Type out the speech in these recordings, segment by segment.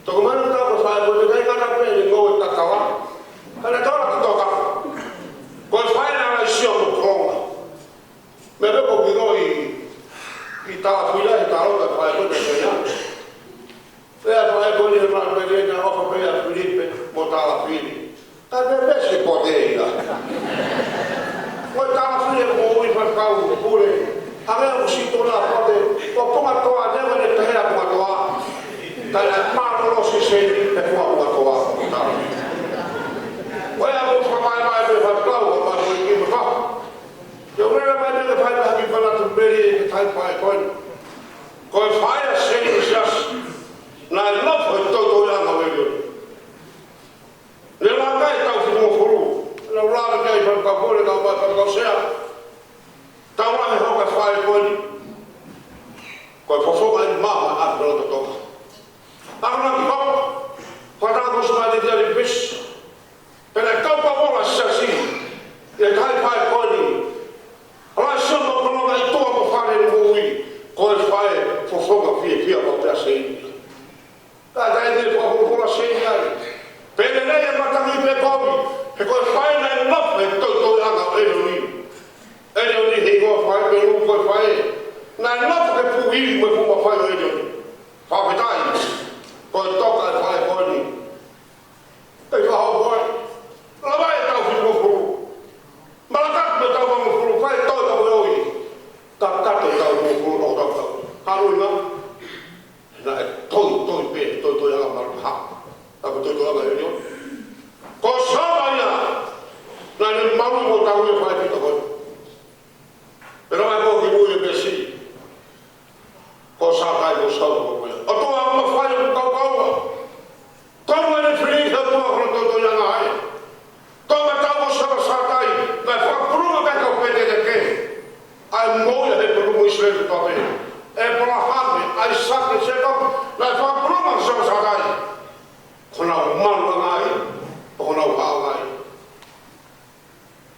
Toko mana tau ko fai ko te kai ngana pe ni ngoi takawa. Kana tai malo si sei e tua tua Wala mo sa mai be fa klau ma mo ki mo fa. Yo re ma de fa ba ki fala tu beri tai pai kon. Ko fire say is just na love ho to to ya ma we yo. Le ma kai ta fu mo furu. La ra ga kai fa ka fo le ka ba ka ko sea. Ta wa me ho ka fire kon. Ko fo fo ma ma a ko to to. Agora que vamos para os mais de bicho. Pela caupa bola assim, e cai pai pode. Lá chama para não vai todo fazer no mui, qual vai fofoca fia volta assim. Tá daí ele vai bola assim aí. Pela lei mata me pecobi, e qual vai na não é todo anga ele rico vai pelo qual vai. Na não que puir me como vai ele. Vai dar. Qual toca vai pode. Ele vai la vai tau fi mo furu malakat me tau mo furu fai to ta mo oi ta tau mo furu no ta haru na to pe to ya ma ha ta to ya yo ko sa ya na ni ma mo ta mo fai fi to ko pero ma ko ki mo be si ko sa ta ko sa ko o to ma fai ko ko to mo ne fri ka to ya na ai Toma tamo sobre satai, vai fa pruma que eu pede de quem? Ai moia de pruma israel também. É para hamne, ai sabe se to, vai fa pruma sobre satai. Quando o mal vai, quando o mal vai.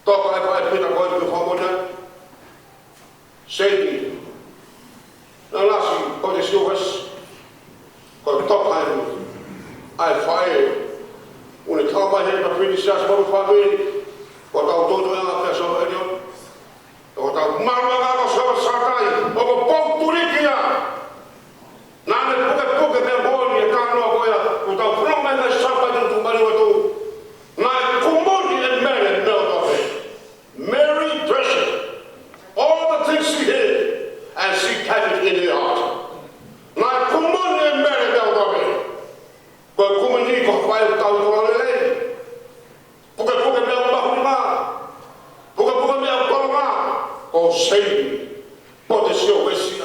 Toca vai pita coisa que famosa. Sei. Não nasce pode ser hoje. Quando toca ai fai Una capa he pa fini sia sa pa be ko ta to na ka so ba yo ko ta marwa ga so sa tai o ko pom turikia na ne puke me boni ka no ko ya ko ta from na sa pa de tu mari to na kumoni and Mary no to Mary treasured all the things she had and she kept it in her heart na kumoni and Mary no to ko kumoni ko fa ta to o sei pode ser o vecina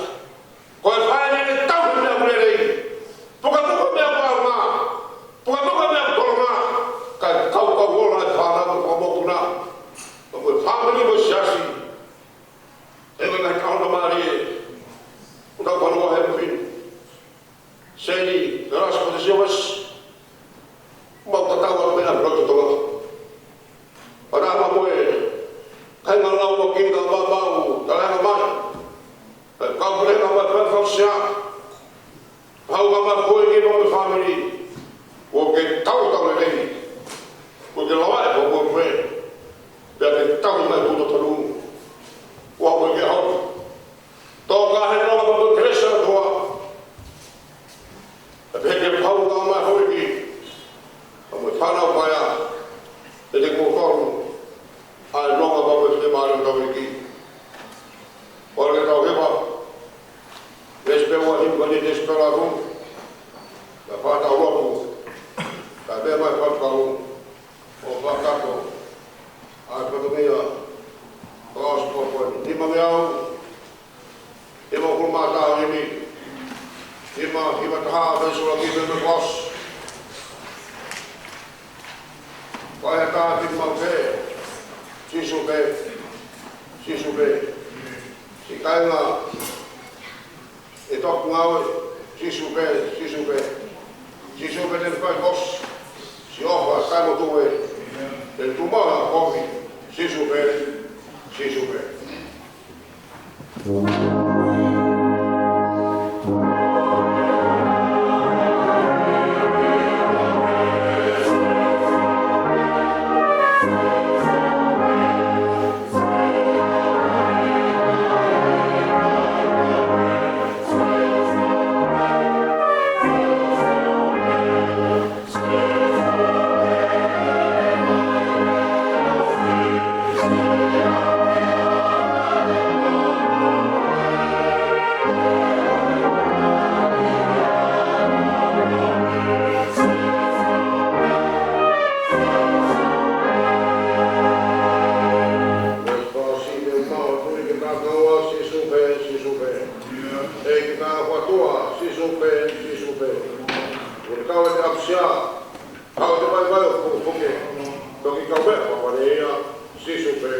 qual vai ele tão na mulher aí porque não me aguarda porque não me aguarda que cau bola para como na como família você assim ele na calma Maria o da boa é filho sei nós podemos voltar a ver a próxima toda para a mulher Kai ngala o ki da ba ba u ta la ma ka bre ka ba fa fa sia ha u ma ko ki no family o ke tau tau le ni o ke lawa ko ko pre ya ke tau ma ku to lu o ko ke ha to ka he no ba ko kresa to a be ke ha u ma ho ki o me fa na pa ya de ko ko ai longa ba se mare do aqui porque tá vendo espero aí quando ele espera com da parte ao logo tá bem mais para o placato ai quando me os por de mamel eu vou matar ele e vai tá bem só aqui no boss vai estar de mamel si souber, si cai lá, e toca com água, si souber, ele faz voz, se ofa, cai no teu ele tomara, come, si souber. Sisu pe. Uri kau te apsia. Kau te mai o puke. Toki kau pe, papareia. Sisu pe.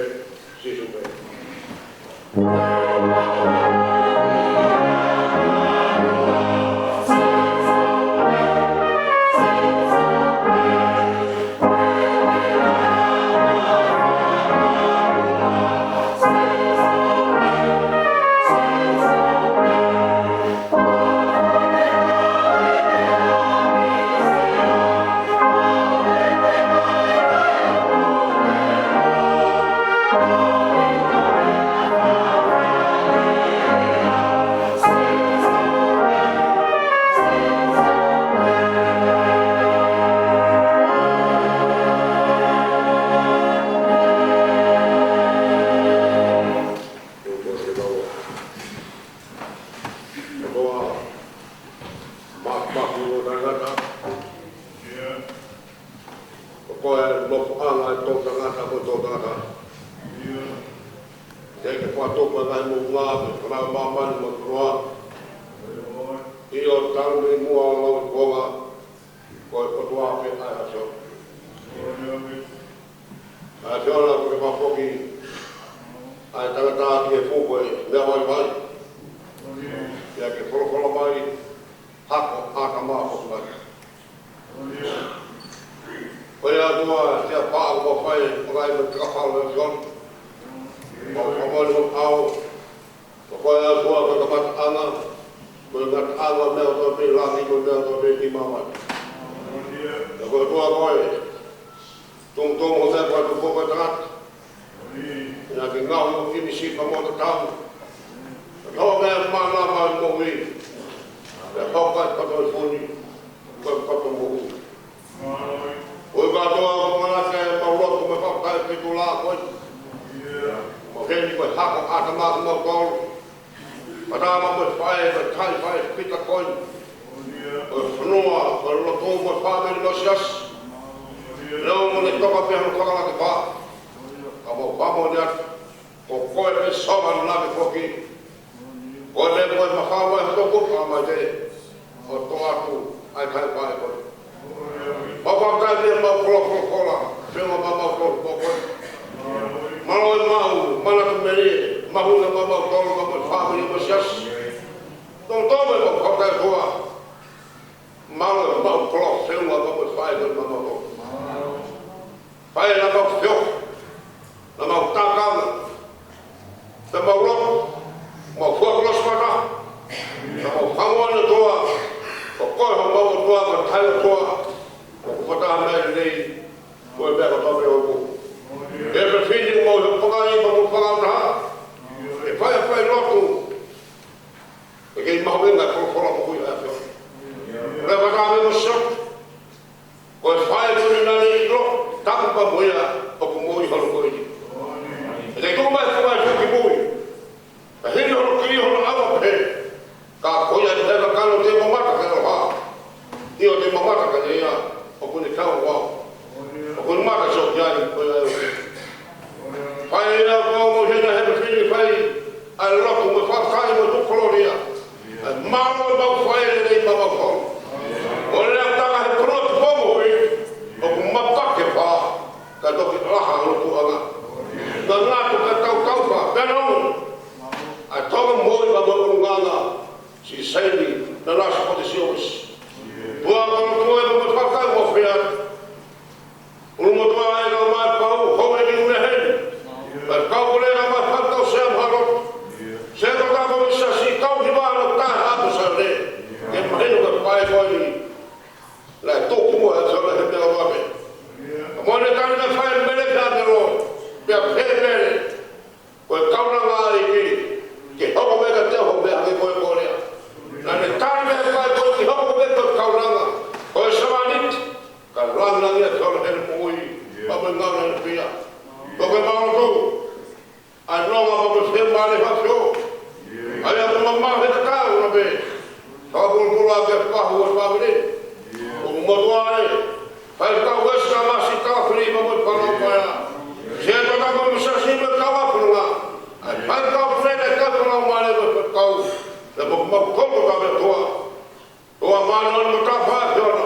non mo tapa jona.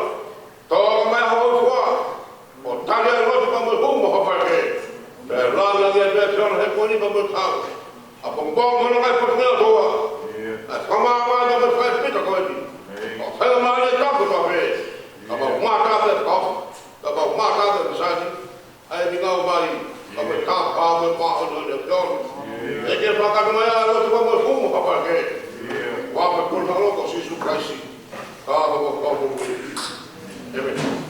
To mai ho fua. O tale lo ko mo humo ho fa ke. Pe la la de pe jona he koni mo ta. A pong bong mo ngai po teo toa. A kama ma da mo fa pita ko ni. O fa ma le ta ko to he. Aba ma ta de ko. Aba ma ta de sa ni. Ai mi ga mai. Aba ta pa mo pa o de jona. E ke fa ka mo ya lo ko mo humo ho fa ke. Wa pa ko na lo ko si su kaisi. Ka mo ko mo. Amen.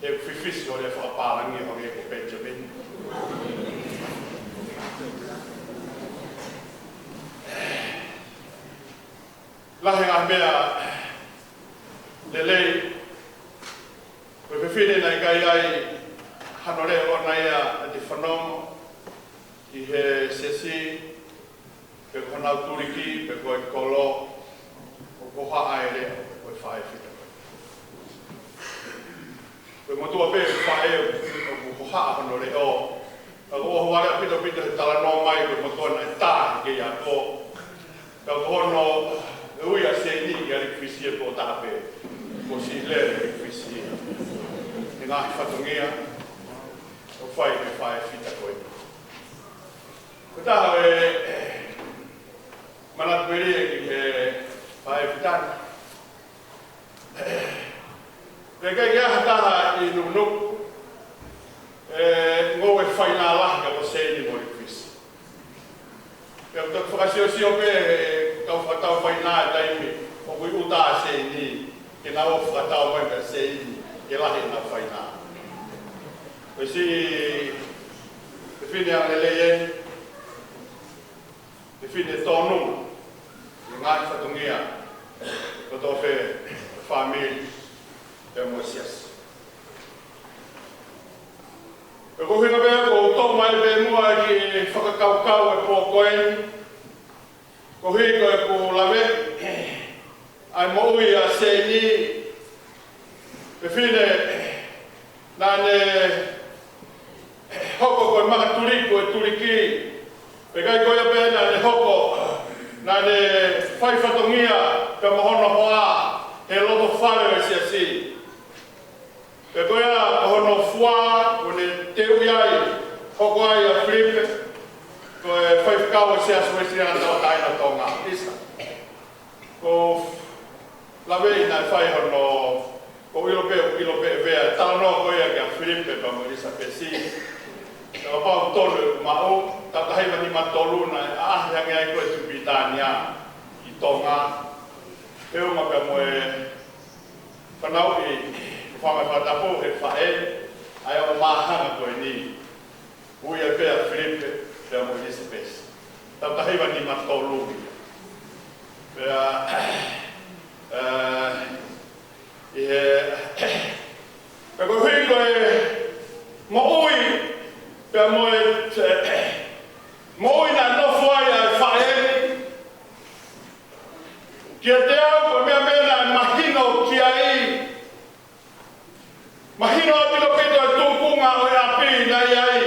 He fifi o le whakaparangi o nge ko Benjamin. lahe ngā mea lelei koe whiwhine nei kai ai hanore o nei a te whanongo i he sesi pe konau turiki pe koe kolo o koha aere koe whae whita koe motua pe whae o koha hanore o o wale a pito pito he tala no mai koe motua nei tā ke ia ko ka kono ui a se ni ki a rikwisie po tāpe ko si le rikwisie e ngā whatungia o whai me whae whita koe ko taha e manat meri e ki he whae whitana pe kai kia hataha i nuknuk ngō e whai nā lahi ka o se ni mo rikwisi pe o tak whakasio pe kau whakatau whai nā e taimi o kui uta a se ni ke nā o whakatau mai ka se ni ke lahi nā whai nā koe si te whine a lelei te whine tōnu i ngāi whatungia ko tō whe whamiri te mosias e ko hinga bea ko tō mai be mua ki whakakaukau e pō koeni ko hiko e ko lawe ai mo ui a se ni te whine nāne hoko koe maka turiko e turiki pe kai koe a pēna ne hoko nāne whai whatongia ka mohono hoa he loto whare e sia si pe koe a mohono fua ko ne te ui ai hoko ai a Filipe koe whai whakau e sia suesi ana tau taina tonga isa ko lawe i nai whai hono ko ilope vea tala no koe a kia Filipe pa mo isa pesi ka pau tolu mao tatahi mani matolu na ahiangi ai koe tupitania i tonga peunga pe mo e whanau i whangai whatapo e whae ai o mahanga koe ni ui e pea Filipe pe mo isa pesi tatahi mani matolu pea pe ko hui koe mo ui pe mo ui na nofo ai a whaeni kia te au ko mea mena mahino kia i mahino a pilo pito e tūkunga o e api na iai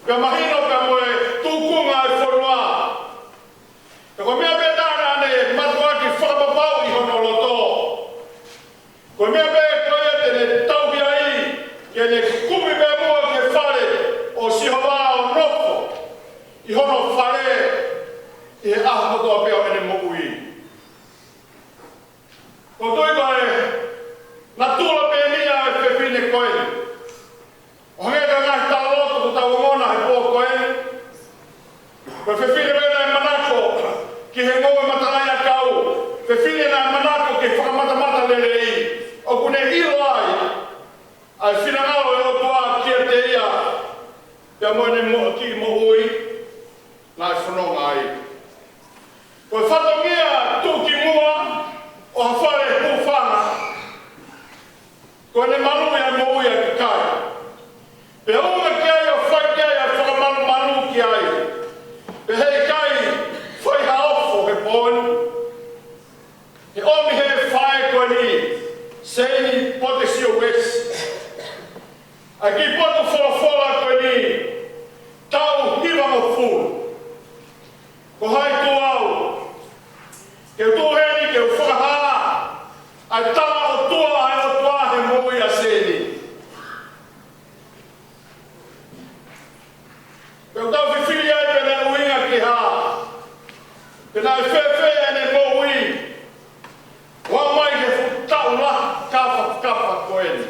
pe mahino pe mo e tūkunga e whorua pe ko mea mena ane matua ki whakapapau i hono loto ko mea mea koe tene tauhi ai ke ne kumi mea mua ke whare o sihoa o nofo i hono whare i he aha kotoa peo ene mo ui ko tui koe na tūla pe nia e pepine koe o hangeka ngai tāloto ko tau ngona he pō koe ko pepine mena e manako ki he ngoe matarai a kau pepine na manako ki whakamatamata lelei o kune ilo ai ai whinangalo e o tua kia te ia pia moene mo ki mo ui nai whanonga ai koe whatongia tūki mua o hawhare hūwhanga koe ne malu ia mo ui a ki kai pe unga ki ai o whai ki ai a whakamalu malu ki ai pe hei kai whai haofo he pōni he omi he whae koe ni Seini pote si o wes. Aki poto fola koe ni tau hiwa mo fulu. Ko hai tu au. Ke tu heni ke whakaha. Ai tala o tua ai o tua he moi a seini. Ke tau whiwhiri ai pene uinga ki ha. Pena e whewhe ene mo ui. Wa mai ke tau la kapa koeni.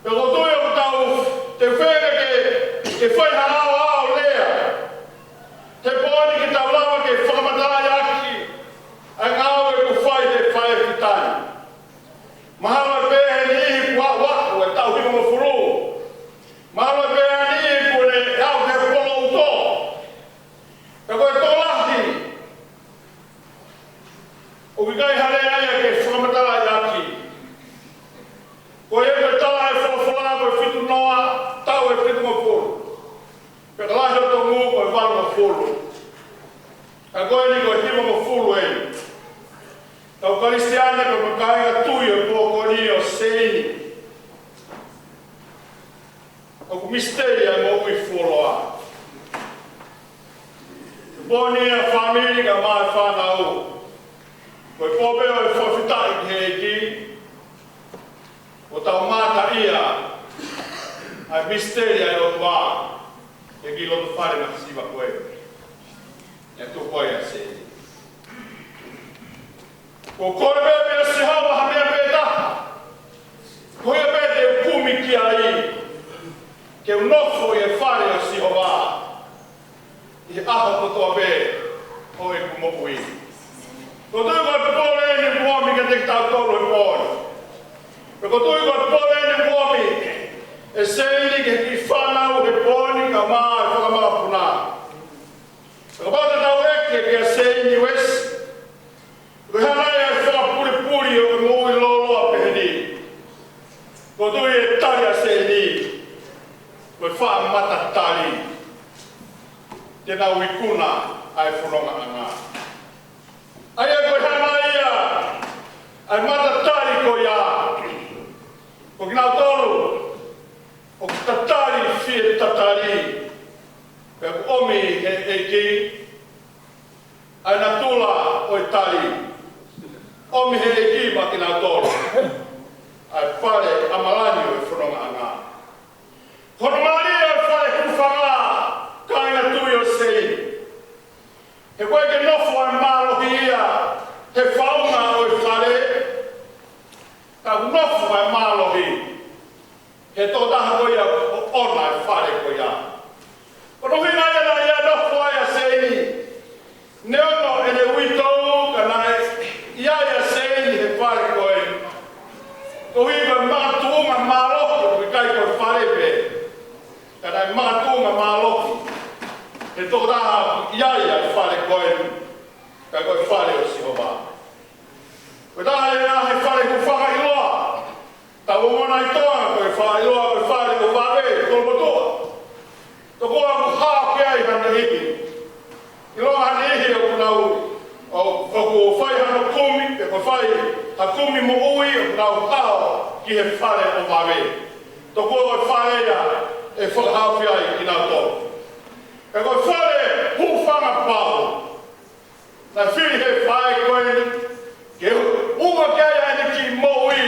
Pero tu eu tau te where ke whai harau ao lea. Te pōni ki tau lawa ke whakamatai aki. Ai ngāo e ku whai te whai e kitai. Mahalo e pēhe ni ihi kua waku e tau hima mo furu. Mahalo e pēhe ni ihi kune o makainga tui o pōkoni o seini. O ku misteri ai mo ui fuoloa. Pōni a whamiri ka mai whanau. Koe pōpeo e whawhitai ki heiki. O tau mata ia. Ai misteri ai o tua. E ki loto whare na siwa koe. E tu koe a seini. Ko kore bebe si hawa hamea peta. Koe bebe kumi ki ai. Ke unofo e whare o si hoa. I aho ko toa be. O e kumopui. Ko tui koe pole ene muami ke te tau tolo e pōni. Ko tui koe pole ene muami. E seini ke ki whanau e pōni ka maa e whakamaka puna. Ko pata tau eke ke a seini wesi. Ko hanai e whakapuri o ke mui loloa peheni. Ko tui e tari a seini. Ko e whaamata tari. Tēnā wikuna ai whanonga anga. Ai e koe hanai ia. Ai mata tari ko ia. Ko ki nau tolu. O ki tatari fie tatari. Pe omi he eki. Ai na tula o i tari. Omi he eki ma ki nau tolu. Ai pare amalani o i whanonga anga. Kono maria e whare kuwhanga. Kainga tui o sei. He koe ke nofo ai mālohi ia. He whaunga o i whare. Ka nofo ai mālohi. He tō taha koe ia o ona e whare koe ia. Kono hina ia ia nofo ai a sei. Ne ono e ne uitou ka nai ia sei he whare koe. Ko hiwa mātuunga mālohi koe kai koe whare pe. Ka nai mātuunga mālohi. He tō taha iaia e whare koe. Ka koe whare o si hoa. Koe taha e nā he whare ku whaka iloa. Ta wongona i toa koe whare iloa koe whare o whawe tōlmo toa. Tō koa ku haa kia i hana ihi. Iloa hana ihi o kuna ui. O ku whai hana kumi, e koe whai ha kumi mo ui o kuna u hao ki he whare o whawe. Tō koa koe whare ia e whakahawhia i ki nā tō. E koe whare hūwhanga pāu. Nā whiri he whae koe ke unga kia ane ki moui.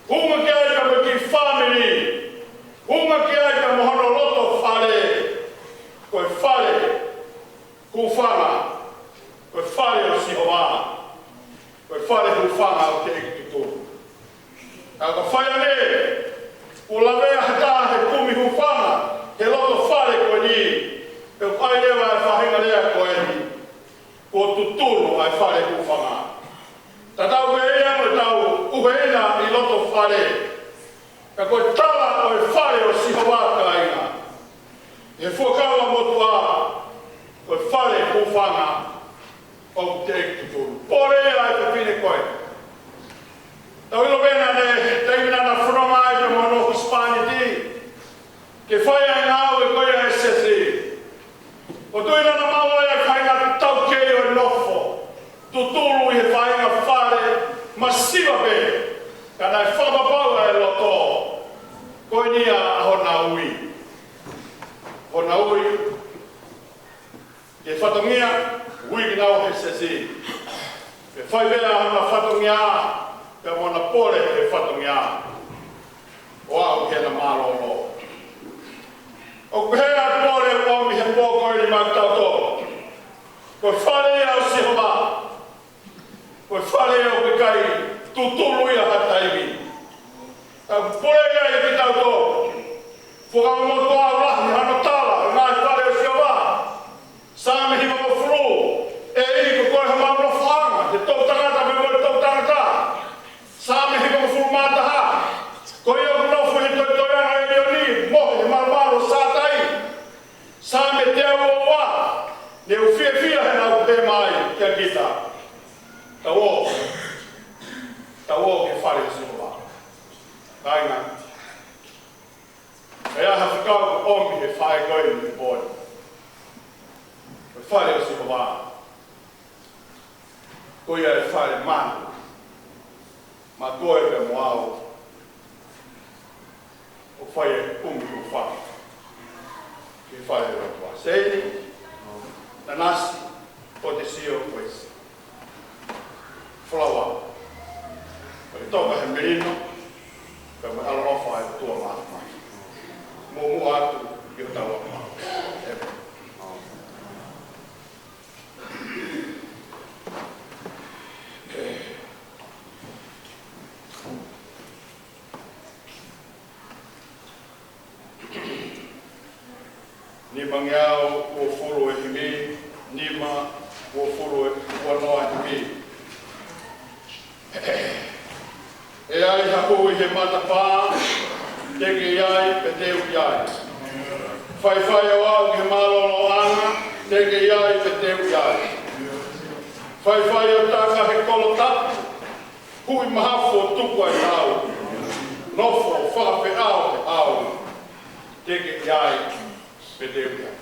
Unga kia ane ki family. Unga kia ane mohono loto whare. Koe whare hūwhanga. Koe whare o si hoa. Koe whare hūwhanga o te eki tuturu. Ka koe whai ane. Ulawea hata he kumi hūwhanga. He loto whare koe ni. E whai lewa e whahinga lea koe ni. Ko tuturu ai whare hūwhanga. Ta tau e ea mo tau uheina i loto whare. Ka koe tala o e whare o si hoa ka inga. E whuakaua motua. Koe whare hūwhanga o te tuturu. Pore ai te pine koe. Tau ilo bena ne teimina na whanonga ai te mono Hispaniti. Ke whai ai ngāu e koe ai sesi. O tuina na maua e whainga tau kei o nofo. Tutulu i he whainga whare masiwa be. Ka nai whamapaua e loto. Koe nia a hona ui. Hona ui. Ke whatongia, ui ki nau he sesi. Ke whai bea hana whatongia. Ka mona pore he whatongia. O au ke na mālolo. O kuhea pore o mi he pōko i ma tauto. Ko whare au si hoa. Ko whare au ke kai tutulu ia hataimi. Ka pore ia i ki tauto. Whakama mo toa ulahi hana tala. Ngā whare au si hoa. Sāme hima mo furu. E i ko koe hama mo whaanga. He tau tangata me mo tau tangata. Sāme hima mo furu mātaha. Ko ia ko nofu he toi toi anga e leo ni. Mohe he marmaro sātai. Sāme te au o wā. Ne u fia fia he nau te mai kia kita. Ta o. Ta o ke whare si hoa. Kainga. E aha whikau ko omi he whae koe ni te boi. Ke whare si hoa. Ko ia e whare manu. ma koe pe mo au. O whai e pungi o whaki. Ki whai e rotua seini, na nasi, o te sio koesi. Flawa. O te toka he merino, pe me alofa e tua maa mai. Mo atu i o tawa maa. Ni mangiao o furu e himi, nima o furu e wanoa himi. E ai hapu i he matapā, teke iai pe teu iai. Whai o au ke malono ana, teke iai pe teu iai. Whai o taka he kolo tapu, hui mahafu o tuku ai au. Nofo whakape au te au, teke iai pe teu iai.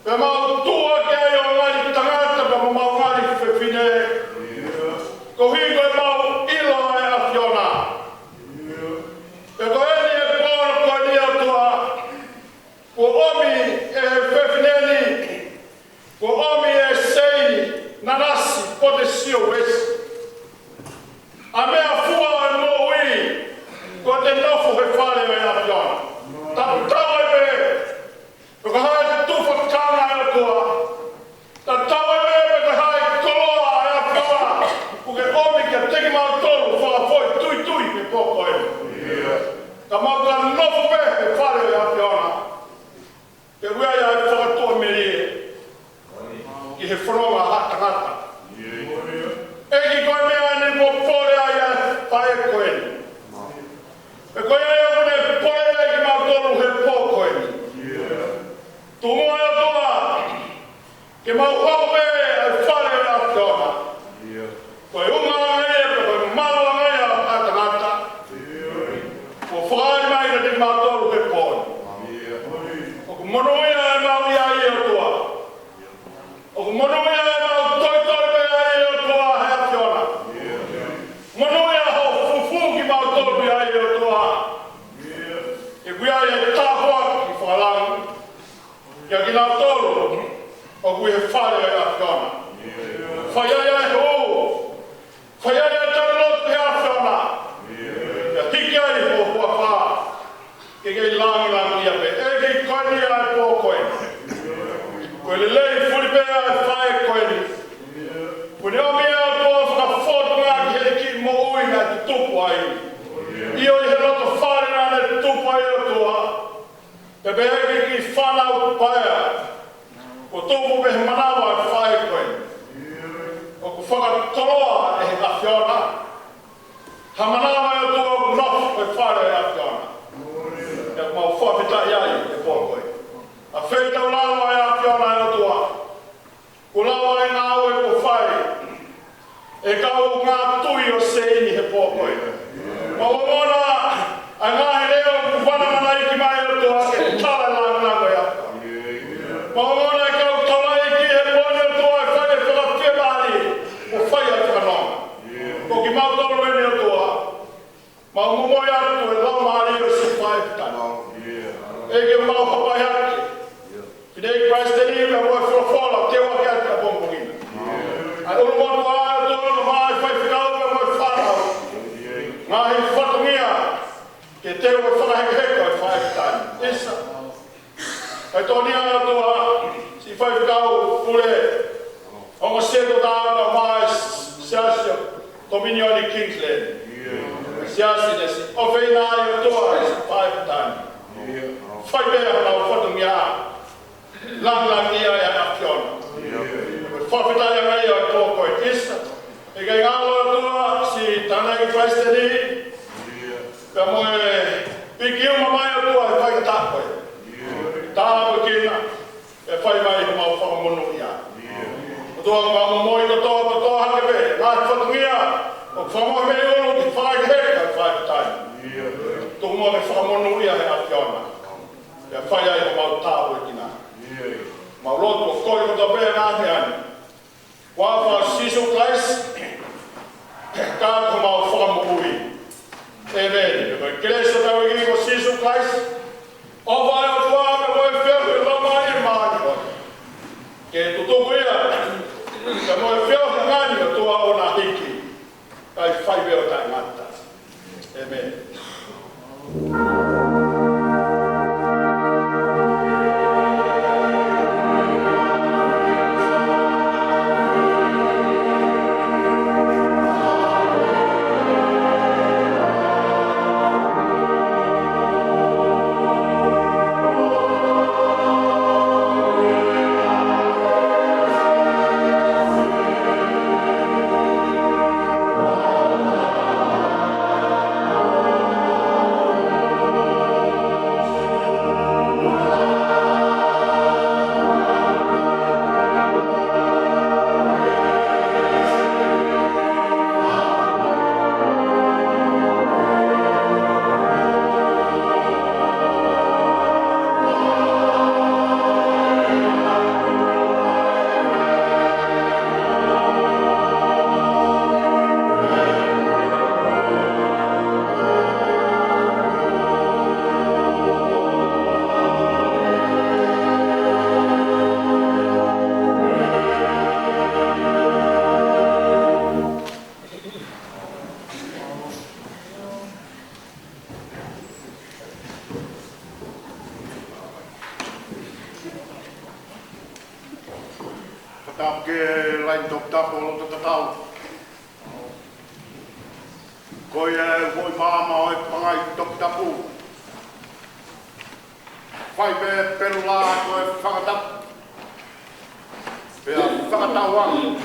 Pe mau tua ke ai o ngai na nasi pote sio wesi. A mea fua e mo ui, ko te nofu he whare me a piona. Ta tawa e me, ko hae te tufa kanga e toa. Ta tawa e me, ko hae koloa e a piona. Ko ke omi kia teki mau tolu, whaka foi tui tui me poko e. Ka mau ka nofu me he whare me a piona. Ke wea ia e whakatua me rie. Ki he whanonga hata hata. Eki koe mea ni mo pore ai a pae koe ni. E koe ai o ne pore ai ki mau tolu he po koe ni. Tu mua e toa, ke mau hau me ai whare a whiona. Koe unga ngai e koe malu ngai a hata hata. Ko whaari mai na te mau tolu he po ni. O ku mono ia e mau ia i o toa. O ku mono ia e mau toi toi me ai i o toa he a whiona. Mono ia ho fufu ki mau tolu ia i o toa. E kuia e tāpua ki whakalangu. Kia ki nā tolu, o kui he whare a whiona. Whaiai ai ho. Whaiai ai tau lotu he a whiona. Kia hiki ai ho hua wha. Ke kei langi langi ia pe. E kei koe ni ai pō koe. Koe le lei furi pe ai whae koe ni. Koe ni o mea tō whakawhotu ngā ki he ki mo ui ngā te tupu ai. Io i he roto whare nā ne tupu ai o toa. Te beheke ki whanau paea. Ko tupu pehe manawa e whae koe. O ku whakatoroa e he a whiona. Ha manawa e o toa ku nofu e whare e a whiona. Ia ku mau whawhitai ai e pō koe. A whetau lawa e a whiona e o toa. Ku lawa e ngā oe ko whae. E kau ngā tui o se ini he pō koe. Ma wamona, a ngā he leo ku whanamana iki mai o toa ke tala langu langu e a. Ma wamona e kau tala iki he pōne o toa e whae whakawhia maari o whae a whakanonga. Ko ki mau tolu ene o toa. Ma umumoi atu e lau maari o si whae whitana. E ke mau hapai hake. Pidei Christ e ni me moe whawhala te wake ati a bombongina. A ulu motu a e tolu no mai whae whikau me moe whanau. Ngā hi whatungia ke te ue whakahekeheko e whae whitani. Isa. Kai tōni ana tua si whae whikau pule. Onga seto tāna mai siasio Dominioni Kingsland. Siasi nesi. O wheina ai o tua e si whae whitani. Whae bea hana o whatungia. Lang lang ia e a whiona. Whawhitai a ngai o e tōko e isa. E kei ngālo a tua si tāna i Christeni. Ka moe piki uma mai o tua e whai ka tākoe. Tāna koe kina e whai mai he mau whakamunu ia. O tua ngā momoi ka toa hake pe. Ngā te whatungia o whamohe me ulu ki whai ka heka e whai ka tai. Tuku mo me whakamunu ia he a whiona. E whai ai he mau tākoe kina. Ma lotu o koi ko tope ngāhi ani. Wāwha sisu klais, kā ko mau whakamu ui. E meni, me kreso tau i ko sisu klais, o vai o tua me koe whiahu e lama i maani koe. Ke tutuku ia, ka moe whiahu ngani o tua o nā hiki, kai whai beo tai ngata. E meni. Tap ke lain top tap o lo tatau. Ko ia voi mama o pangai top tapu. Fai be pelula ko e whakatap. Pea whakatawang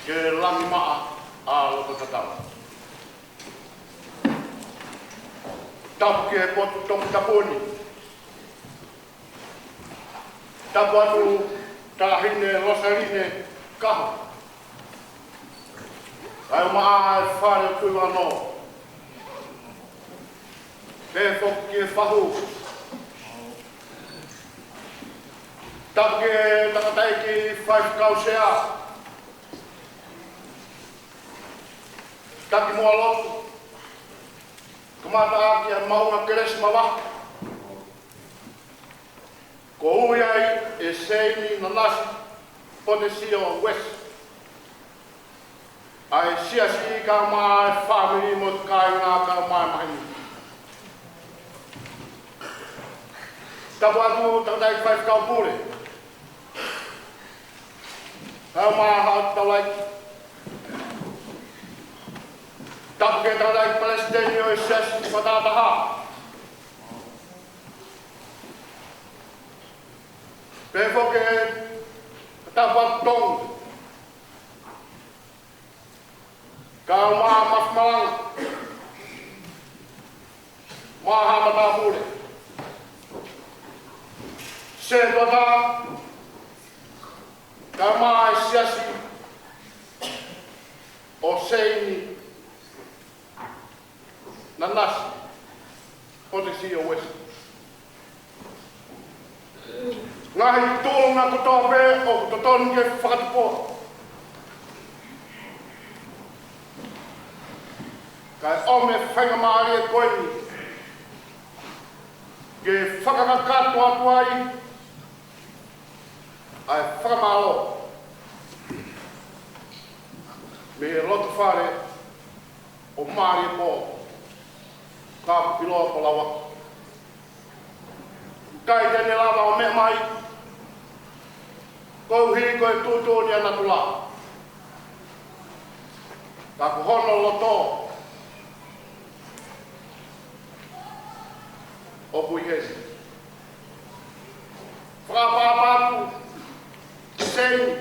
ke langi maa a lo tatau. Tap ke pot top tapuni. Tap atu tahine rosarine kaho. Ai maa whare tui wano. Pe fok ke whahu. Tap ke takatai ki 5 kausea. Taki mua lotu. Kamata aki a maunga keres mawa. Ko uiai e seini na nasi potesio west. Ai siasi ka mai family mot kai na ka mai mai. Tapu atu takatai 5 kau pule. Kau mai hau talai. Tapu ke takatai Palestinio e siasi patataha. Pefo ke tapat tong. Kau maha mas malang. Maha mata mule. Sentota. Kau maha siasi. O seini. Nanas. Potesio west. Ngahi tūlong na kutope o kutoton ke whakatupo. Kai ome whainga maari e koini. Ke whakakakato atu ai. Ai whakamalo. Me loto whare o maari e po. Ka piloa po lawa. Kai tene lava o me mai. Kou hi koe tūtōni ana tula. Ka ku hono loto. O pui hesi. Whakapapatu. Seini.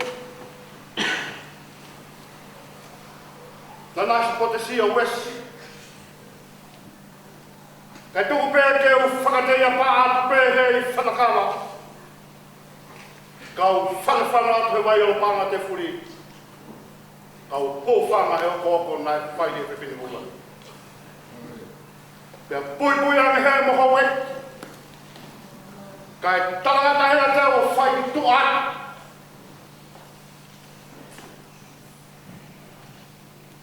Nanasi potesio wesi. Kai tuku pēr ke u whakateia pātu pēr hei whanakawa. Kau whanawhana atu he wai o panga te furi. Kau pōwhanga he o kōko nai whaini e whiwhini mula. Pea pui ane he moho wei. Kai talangata hea te o whaini tuat.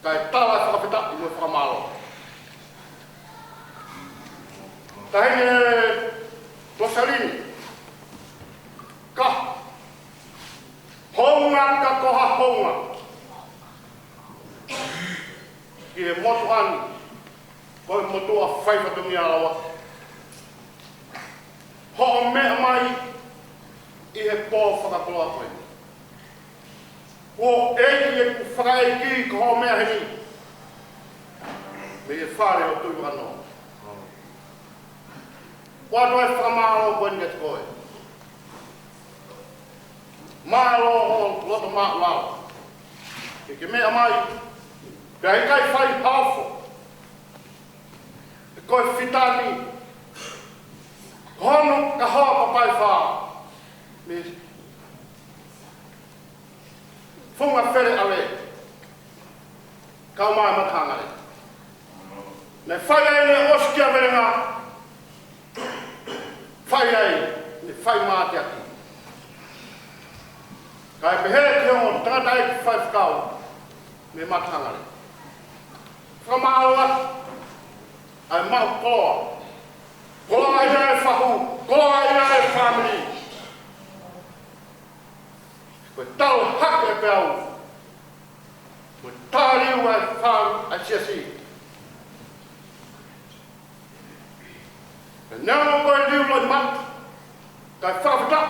Kai tala whakapita i mui whakamalo. Tahine Rosalini. Ka. Honga ka koha honga. Ki e motu ani. Koe motua whaifatumi alawa. Ho o mea mai i he pō whakapoloa koe. O eiki e ku whakaeki ko ho mea heni. Me e whare o tui wano. Wato e whakamaro koe ni atu koe. Mālo o loto maa lao. Ke mea mai. Pea i kai whai hawho. E koe whitani. Hono ka hoa papai wha. Me whunga where awe. Kau mai matahangare. Ne whai ai ne oskia verenga. Whai ai, ne whai māte aki. Kai pehe te hongo, tangatai ki whai whakau, me matangare. Whakamālo atu, ai mahu koloa. Koloa ina e whahu, koloa ina e family. Koe tau hake e peau. Koe tāriu ai whau ai siasi. Nau koe liu loi mat, kai whawhata.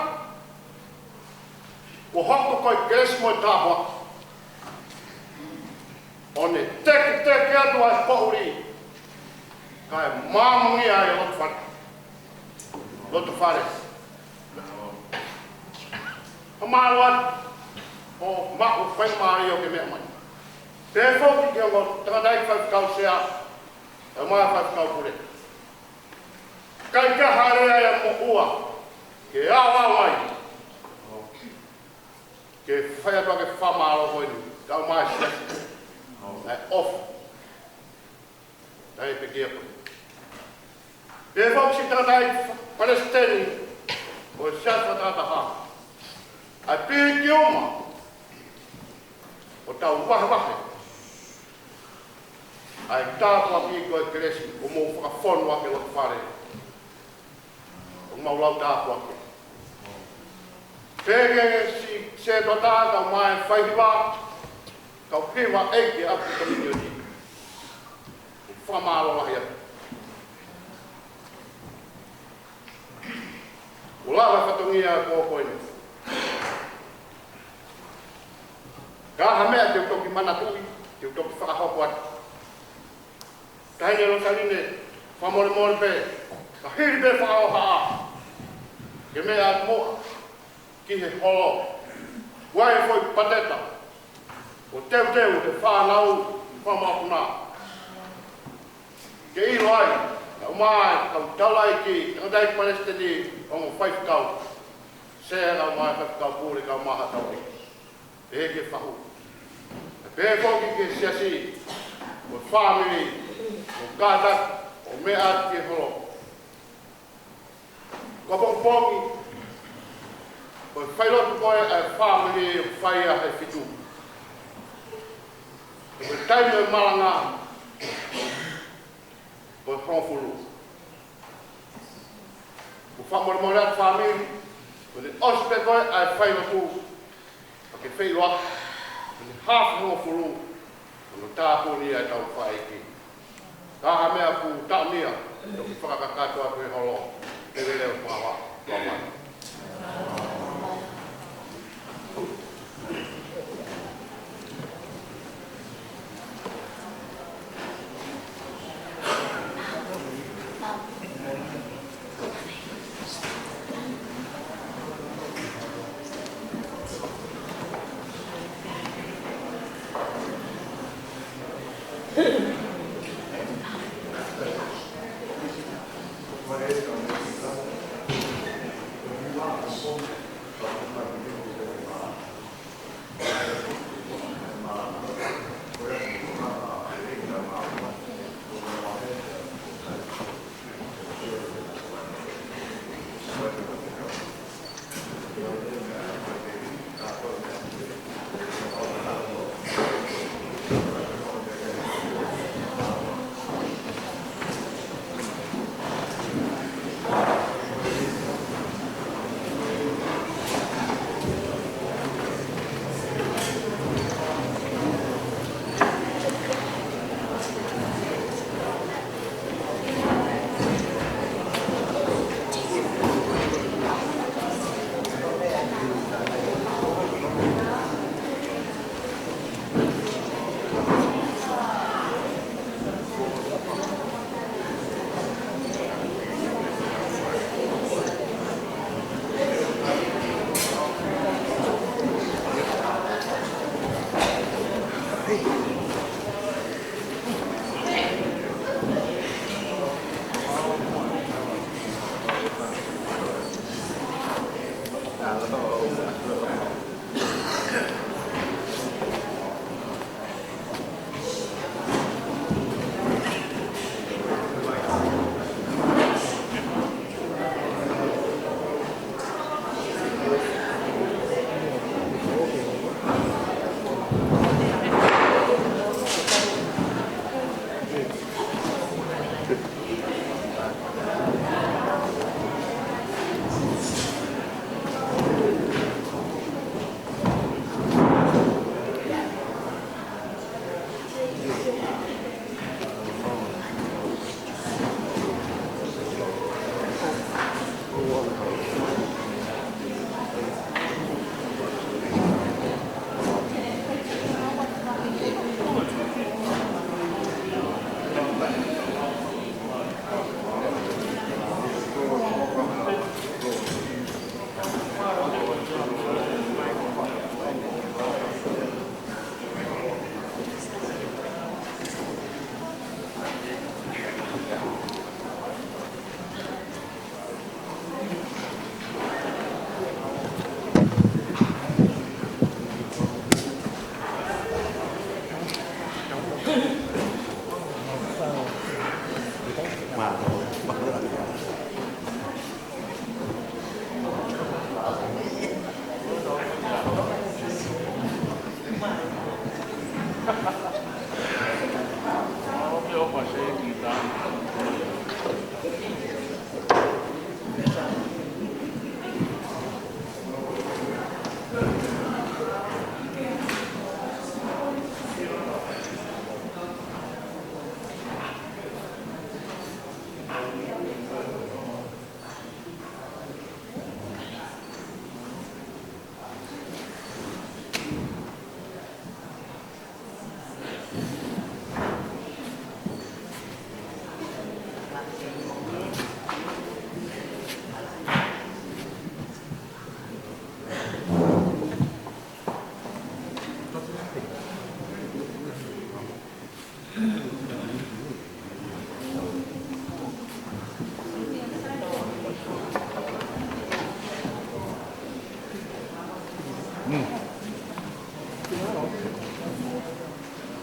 o hoko koi keres mo tāpua. O ne teke atua e pouri. Kai māmungi ai lotu whare. Hamaruat o maku whai maari o ke mea mai. Te whoki ki ongo tangadai whaikau sea, e mai whaikau pure. Kai ka hare ai a mo ua, ke awa mai. Ke whai atua ke whamaro hoinu, kau mai sesi. Ai off. Ai pe kia pure. Te whoki si tangadai Palestini, o siasa tataha. Ai piri ki oma, o tau wahe. Ai tātua piko e keresi, o mō whakawhonu ake lo te whare. O maulau tātua ke. Pēke si se to tāta o mai whaihiwa, kau hiwa eike apu kaminio ni. O whamaro lahi atu. O lawa whatongia kō koinu. Kaha mea te utoki manatui, te utoki whakahoko atu. Taine lo saline, whamore pe, ka hiri pe whakaoha. Ke mea atu moa, ki he holo. Wai foi pateta, o teu te whanau, whamakuna. Ke ilo ai, ka umai, ka utalai ki, ka dai Palestini, ongo whaikau. Sēra umai whaikau pūri, ka umaha tauri. Eke whahu. Pēkoki ke siasi, o whamiri, o kātak, o mea ki holo. Kopongpongi, o whailotu koe ai whamiri o whaia he whitu. O taime o malanga, o hongfuru. O whamoremore at whamiri, o te ospe koe ai whailotu, o ke whailoa. Half no furu, no tāpū ni ai tau whaiki. Kaha mea ku tānia, no ki whakakatoa koe holo, te leo whawa, whawa.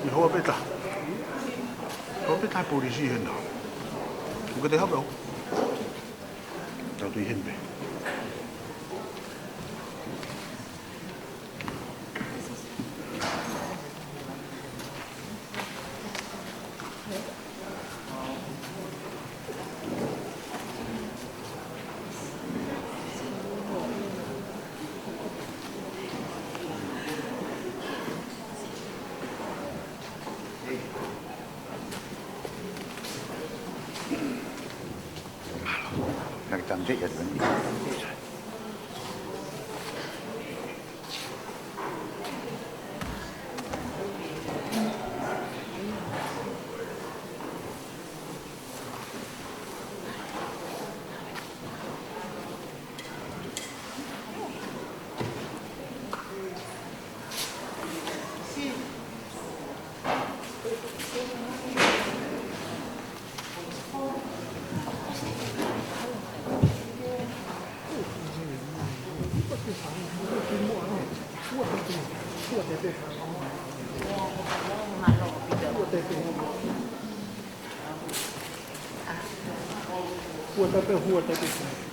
你好被打，我被打玻璃是很好，我给你好不好？到对很呗。Yang cantik ya tuan. Huota.